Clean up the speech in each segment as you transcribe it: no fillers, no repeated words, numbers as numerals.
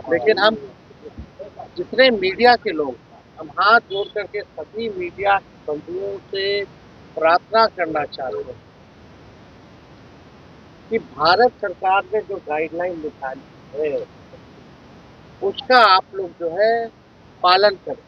लेकिन हम जितने मीडिया के लोग, हम हाथ जोड़ करके सभी मीडिया बंधुओं से प्रार्थना करना चाहते हैं कि भारत सरकार ने जो गाइडलाइन निकाली है उसका आप लोग जो है पालन करें।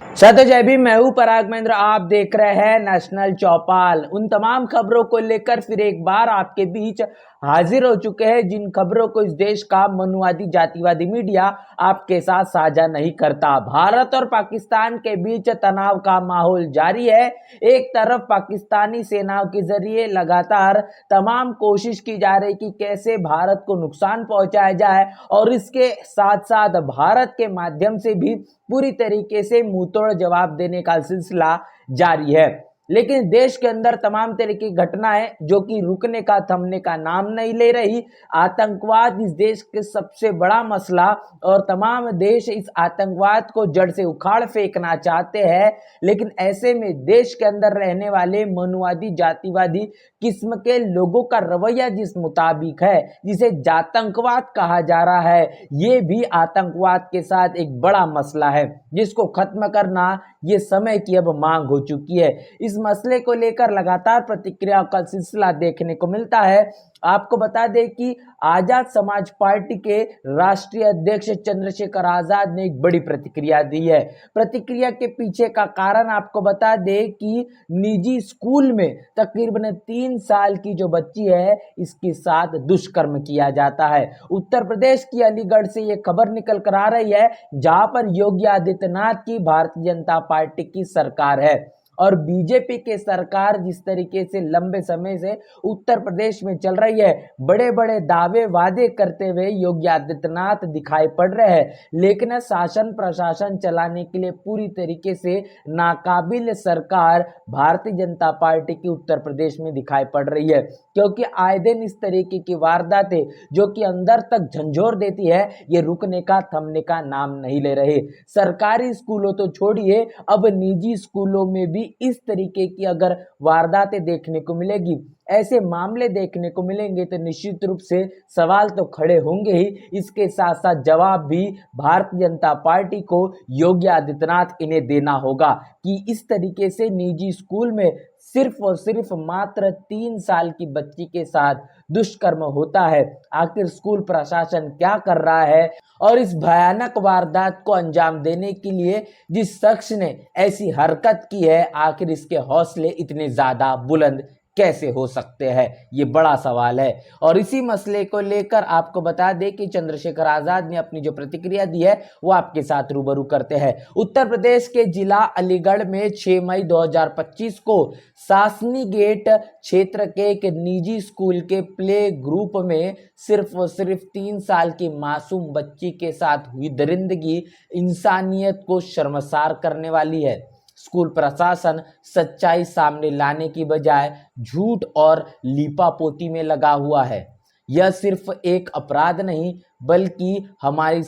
सत्य जय भीम। मैं हूं पराग महेंद्र, आप देख रहे हैं नेशनल चौपाल। उन तमाम खबरों को लेकर फिर एक बार आपके बीच हाजिर हो चुके हैं जिन खबरों को इस देश का मनुवादी जातिवादी मीडिया आपके साथ साझा नहीं करता। भारत और पाकिस्तान के बीच तनाव का माहौल जारी है। एक तरफ पाकिस्तानी सेनाओं के जरिए लगातार तमाम कोशिश की जा रही कि कैसे भारत को नुकसान पहुंचाया जाए, और इसके साथ साथ भारत के माध्यम से भी पूरी तरीके से मुंहतोड़ जवाब देने का सिलसिला जारी है। लेकिन देश के अंदर तमाम तरह की घटनाएं जो कि रुकने का थमने का नाम नहीं ले रही। आतंकवाद इस देश के सबसे बड़ा मसला, और तमाम देश इस आतंकवाद को जड़ से उखाड़ फेंकना चाहते हैं। लेकिन ऐसे में देश के अंदर रहने वाले मनुवादी जातिवादी किस्म के लोगों का रवैया जिस मुताबिक है, जिसे जातंकवाद कहा जा रहा है, ये भी आतंकवाद के साथ एक बड़ा मसला है जिसको खत्म करना ये समय की अब मांग हो चुकी है। इस मसले को लेकर लगातार प्रतिक्रिया का सिलसिला देखने को मिलता है। आपको बता दें कि आजाद समाज पार्टी के राष्ट्रीय अध्यक्ष चंद्रशेखर आजाद ने एक बड़ी प्रतिक्रिया दी है। प्रतिक्रिया के पीछे का कारण आपको बता दें कि निजी स्कूल में तकरीबन 3 साल की जो बच्ची है, इसके साथ दुष्कर्म किया जाता है। उत्तर प्रदेश की अलीगढ़ से ये खबर निकल कर आ रही है, जहां पर योगी आदित्यनाथ की भारतीय जनता पार्टी की सरकार है, और बीजेपी के सरकार जिस तरीके से लंबे समय से उत्तर प्रदेश में चल रही है, बड़े बड़े दावे वादे करते हुए योगी आदित्यनाथ दिखाई पड़ रहे हैं। लेकिन शासन प्रशासन चलाने के लिए पूरी तरीके से नाकाबिल सरकार भारतीय जनता पार्टी की उत्तर प्रदेश में दिखाई पड़ रही है, क्योंकि आए दिन इस तरीके की वारदातें जो कि अंदर तक झंझोर देती है, ये रुकने का थमने का नाम नहीं ले रहे। सरकारी स्कूलों तो छोड़िए, अब निजी स्कूलों में भी इस तरीके की अगर वारदातें देखने को मिलेगी, ऐसे मामले देखने को मिलेंगे, तो निश्चित रूप से सवाल तो खड़े होंगे ही। इसके साथ साथ जवाब भी भारतीय जनता पार्टी को योगी आदित्यनाथ इन्हें देना होगा कि इस तरीके से निजी स्कूल में सिर्फ और सिर्फ मात्र 3 साल की बच्ची के साथ दुष्कर्म होता है। आखिर स्कूल प्रशासन क्या कर रहा है, और इस भयानक वारदात को अंजाम देने के लिए जिस शख्स ने ऐसी हरकत की है, आखिर इसके हौसले इतने ज्यादा बुलंद कैसे हो सकते हैं, ये बड़ा सवाल है। और इसी मसले को लेकर आपको बता दें कि चंद्रशेखर आजाद ने अपनी जो प्रतिक्रिया दी है वो आपके साथ रूबरू करते हैं। उत्तर प्रदेश के जिला अलीगढ़ में 6 मई 2025 को सासनी गेट क्षेत्र के एक निजी स्कूल के प्ले ग्रुप में सिर्फ और सिर्फ 3 साल की मासूम बच्ची के साथ हुई दरिंदगी इंसानियत को शर्मसार करने वाली है। स्कूल प्रशासन सच्चाई सामने लाने की बजाय झूठ और लीपापोती में लगा हुआ है। यह सिर्फ एक अपराध नहीं, बल्कि हमारी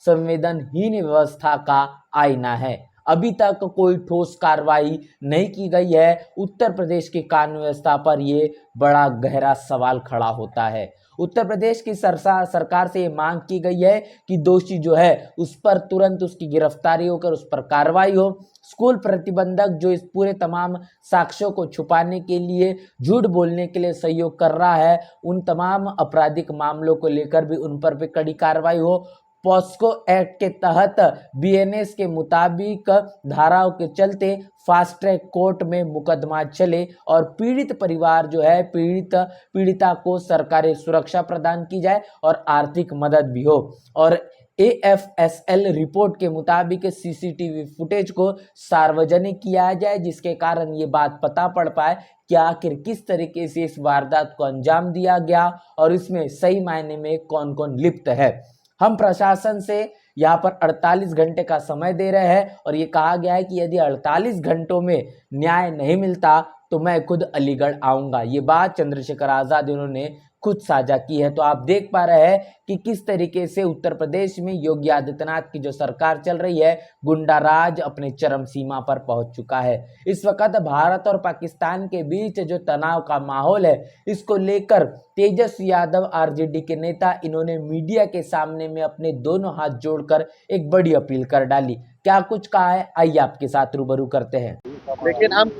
संवेदनहीन व्यवस्था का आईना है। अभी तक कोई ठोस कार्रवाई नहीं की गई है। उत्तर प्रदेश की कानून व्यवस्था पर यह बड़ा गहरा सवाल खड़ा होता है। उत्तर प्रदेश की सरकार से ये मांग की गई है कि दोषी जो है उस पर तुरंत उसकी गिरफ्तारी होकर उस पर कार्रवाई हो। स्कूल प्रतिबंधक जो इस पूरे तमाम साक्ष्यों को छुपाने के लिए, झूठ बोलने के लिए सहयोग कर रहा है, उन तमाम आपराधिक मामलों को लेकर भी उन पर भी कड़ी कार्रवाई हो। पॉस्को एक्ट के तहत बीएनएस के मुताबिक धाराओं के चलते फास्ट ट्रैक कोर्ट में मुकदमा चले, और पीड़ित परिवार जो है, पीड़िता को सरकारी सुरक्षा प्रदान की जाए और आर्थिक मदद भी हो। और एएफएसएल रिपोर्ट के मुताबिक सीसीटीवी फुटेज को सार्वजनिक किया जाए, जिसके कारण ये बात पता पड़ पाए कि आखिर किस तरीके से इस वारदात को अंजाम दिया गया और इसमें सही मायने में कौन कौन लिप्त है। हम प्रशासन से यहाँ पर 48 घंटे का समय दे रहे हैं, और ये कहा गया है कि यदि 48 घंटों में न्याय नहीं मिलता तो मैं खुद अलीगढ़ आऊंगा। ये बात चंद्रशेखर आजाद इन्होंने खुद साझा की है। तो आप देख पा रहे हैं कि किस तरीके से उत्तर प्रदेश में योगी आदित्यनाथ की जो सरकार चल रही है, गुंडा राज अपने चरम सीमा पर पहुंच चुका है। इस वक्त भारत और पाकिस्तान के बीच जो तनाव का माहौल है, इसको लेकर तेजस्वी यादव आरजेडी के नेता, इन्होंने मीडिया के सामने में अपने दोनों हाथ जोड़कर एक बड़ी अपील कर डाली। क्या कुछ कहा है, आइए आपके साथ रूबरू करते हैं। लेकिन हम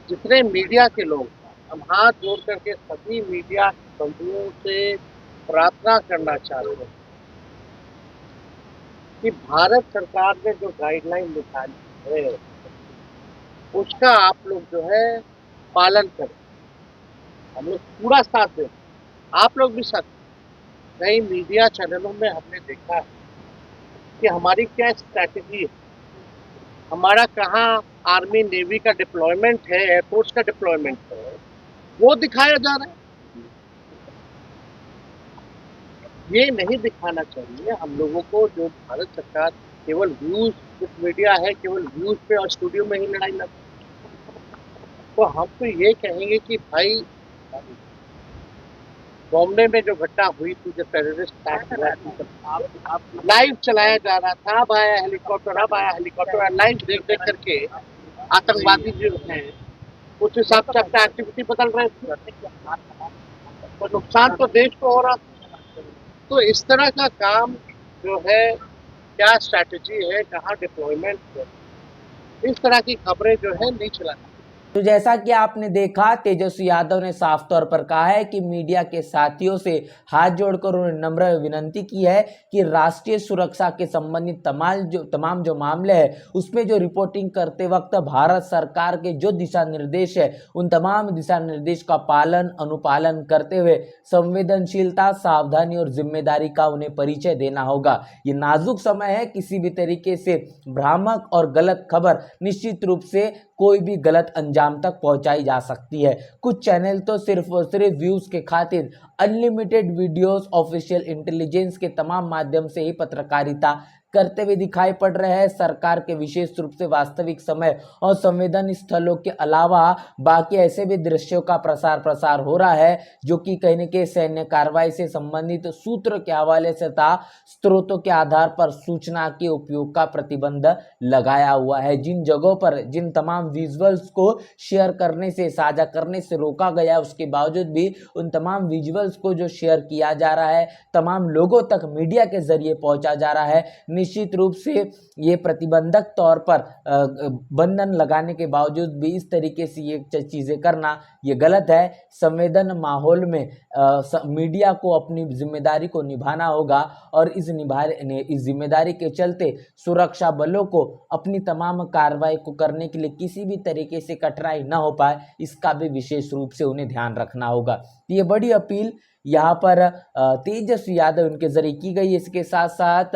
जितने मीडिया के लोग, हम हाथ जोड़ करके सभी मीडिया बंधुओं से प्रार्थना करना चाहते हैं कि भारत सरकार ने जो गाइडलाइन निकाली है उसका आप लोग जो है पालन करें। हम लोग पूरा साथ दें, आप लोग भी साथ। कई मीडिया चैनलों में हमने देखा है कि हमारी क्या स्ट्रैटेजी है, हमारा कहाँ आर्मी नेवी का डिप्लॉयमेंट है, एयरफोर्स का डिप्लॉयमेंट है, वो दिखाया जा रहा है। ये नहीं दिखाना चाहिए हम लोगों को। जो भारत सरकार केवल व्यूज, कुछ मीडिया है केवल व्यूज पे और स्टूडियो में ही लड़ाई लड़, तो हम तो ये कहेंगे कि भाई बॉम्बे में जो घटना हुई थी, जो टेररिस्ट अटैक हुआ था, लाइव चलाया जा रहा था, अब आया हेलीकॉप्टर, लाइव देख देख करके आतंकवादी जो हैं उस हिसाब से अपना एक्टिविटी बदल रहे थे, तो नुकसान तो देश को हो रहा था। तो इस तरह का काम जो है, क्या स्ट्रैटेजी है, कहाँ डिप्लॉयमेंट है, इस तरह की खबरें जो है नहीं चलानी। तो जैसा कि आपने देखा, तेजस्वी यादव ने साफ तौर पर कहा है कि मीडिया के साथियों से हाथ जोड़कर उन्होंने नम्र विनंती की है कि राष्ट्रीय सुरक्षा के संबंधित तमाम जो मामले हैं उसमें जो रिपोर्टिंग करते वक्त भारत सरकार के जो दिशा निर्देश है, उन तमाम दिशा निर्देश का पालन अनुपालन करते हुए संवेदनशीलता, सावधानी और जिम्मेदारी का उन्हें परिचय देना होगा। ये नाजुक समय है, किसी भी तरीके से भ्रामक और गलत खबर निश्चित रूप से कोई भी गलत अंजाम तक पहुंचाई जा सकती है। कुछ चैनल तो सिर्फ और सिर्फ व्यूज के खातिर अनलिमिटेड वीडियोस, ऑफिशियल इंटेलिजेंस के तमाम माध्यम से ही पत्रकारिता करते हुए दिखाई पड़ रहे हैं। सरकार के विशेष रूप से वास्तविक समय और संवेदन स्थलों के अलावा बाकी ऐसे भी दृश्यों का प्रसार हो रहा है जो कि कहीं न कहीं सैन्य कार्रवाई से संबंधित सूत्र के हवाले से था, स्रोतों के आधार पर सूचना के उपयोग का प्रतिबंध लगाया हुआ है। जिन जगहों पर जिन तमाम विजुअल्स को शेयर करने से, साझा करने से रोका गया, उसके बावजूद भी उन तमाम विजुअल्स को जो शेयर किया जा रहा है, तमाम लोगों तक मीडिया के जरिए पहुंचा जा रहा है, निश्चित रूप से ये प्रतिबंधक तौर पर बंधन लगाने के बावजूद भी इस तरीके से ये चीज़ें करना ये गलत है। संवेदन माहौल में मीडिया को अपनी जिम्मेदारी को निभाना होगा और इस जिम्मेदारी के चलते सुरक्षा बलों को अपनी तमाम कार्रवाई को करने के लिए किसी भी तरीके से कठिनाई न हो पाए, इसका भी विशेष रूप से उन्हें ध्यान रखना होगा। ये बड़ी अपील यहाँ पर तेजस्वी यादव इनके जरिए की गई। इसके साथ साथ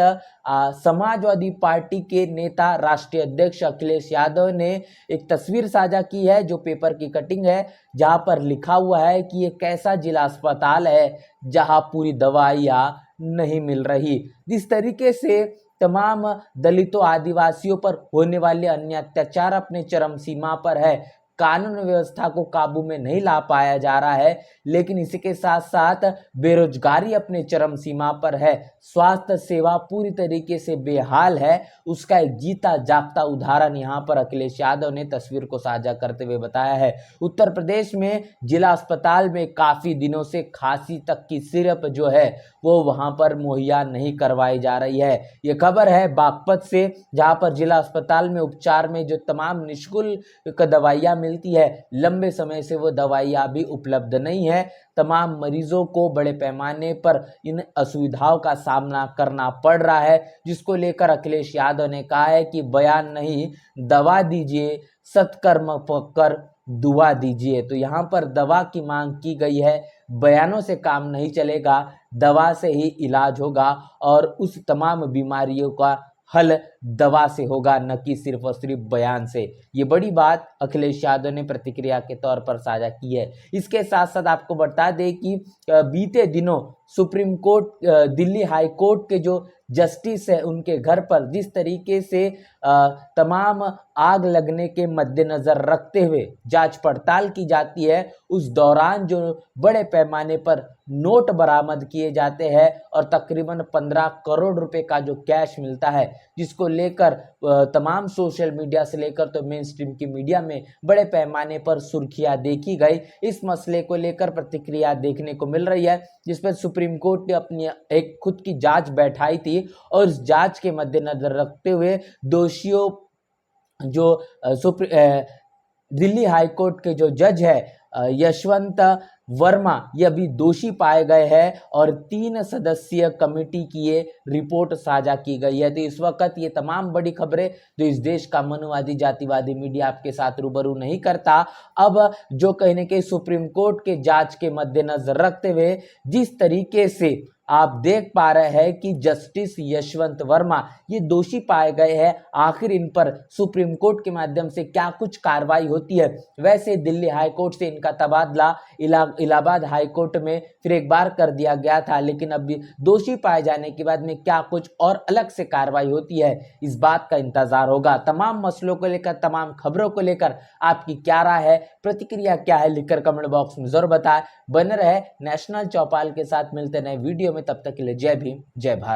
समाजवादी पार्टी के नेता राष्ट्रीय अध्यक्ष अखिलेश यादव ने एक तस्वीर साझा की है जो पेपर की कटिंग है, जहाँ पर लिखा हुआ है कि ये कैसा जिला अस्पताल है जहाँ पूरी दवाइयाँ नहीं मिल रही। जिस तरीके से तमाम दलितों आदिवासियों पर होने वाले अन्य अत्याचार अपने चरम सीमा पर है, कानून व्यवस्था को काबू में नहीं ला पाया जा रहा है, लेकिन इसी के साथ साथ बेरोजगारी अपने चरम सीमा पर है, स्वास्थ्य सेवा पूरी तरीके से बेहाल है, उसका एक जीता जागता उदाहरण यहाँ पर अखिलेश यादव ने तस्वीर को साझा करते हुए बताया है। उत्तर प्रदेश में जिला अस्पताल में काफ़ी दिनों से खांसी तक की सिरप जो है वो वहाँ पर मुहैया नहीं करवाई जा रही है। ये खबर है बागपत से, जहाँ पर जिला अस्पताल में उपचार में जो तमाम निःशुल्क दवाइयाँ मिलती है, लंबे समय से वो दवाइयाँ भी उपलब्ध नहीं है। तमाम मरीजों को बड़े पैमाने पर इन असुविधाओं का सामना करना पड़ रहा है, जिसको लेकर अखिलेश यादव ने कहा है कि बयान नहीं दवा दीजिए, सत्कर्म कर दुआ दीजिए। तो यहाँ पर दवा की मांग की गई है, बयानों से काम नहीं चलेगा, दवा से ही इलाज होगा और उस तमाम बीमारियों का हल दवा से होगा, न कि सिर्फ और सिर्फ बयान से। ये बड़ी बात अखिलेश यादव ने प्रतिक्रिया के तौर पर साझा की है। इसके साथ साथ आपको बता दें कि बीते दिनों supreme court, Delhi high court के जो जस्टिस है, उनके घर पर जिस तरीके से तमाम आग लगने के मद्देनजर रखते हुए जांच पड़ताल की जाती है, उस दौरान जो बड़े पैमाने पर नोट बरामद किए जाते हैं और तकरीबन 15 करोड़ रुपए का जो कैश मिलता है, जिसको लेकर तमाम सोशल मीडिया से लेकर तो मेन स्ट्रीम की मीडिया में बड़े पैमाने पर सुर्खियां देखी गई। इस मसले को लेकर प्रतिक्रिया देखने को मिल रही है, जिस पर सुप्रीम कोर्ट ने अपनी एक खुद की जांच बैठाई थी और इस जांच के मद्देनजर रखते हुए दोषियों जो दिल्ली हाई कोर्ट के जो जज है यशवंत वर्मा, ये अभी दोषी पाए गए हैं और 3 सदस्यीय कमेटी की ये रिपोर्ट साझा की गई है। तो इस वक्त ये तमाम बड़ी खबरें जो इस देश का मनुवादी जातिवादी मीडिया आपके साथ रूबरू नहीं करता, अब जो कहीं न कहीं सुप्रीम कोर्ट के जांच के मद्देनजर रखते हुए जिस तरीके से आप देख पा रहे हैं कि जस्टिस यशवंत वर्मा ये दोषी पाए गए हैं, आखिर इन पर सुप्रीम कोर्ट के माध्यम से क्या कुछ कार्रवाई होती है। वैसे दिल्ली हाई कोर्ट से इनका तबादला इलाहाबाद हाई कोर्ट में फिर एक बार कर दिया गया था, लेकिन अब दोषी पाए जाने के बाद में क्या कुछ और अलग से कार्रवाई होती है, इस बात का इंतजार होगा। तमाम मसलों को लेकर, तमाम खबरों को लेकर आपकी क्या राय है, प्रतिक्रिया क्या है, लिखकर कमेंट बॉक्स में जरूर बताएं। बने रहे नेशनल चौपाल के साथ, मिलते नए वीडियो में, तब तक के लिए जय भीम, जय भारत।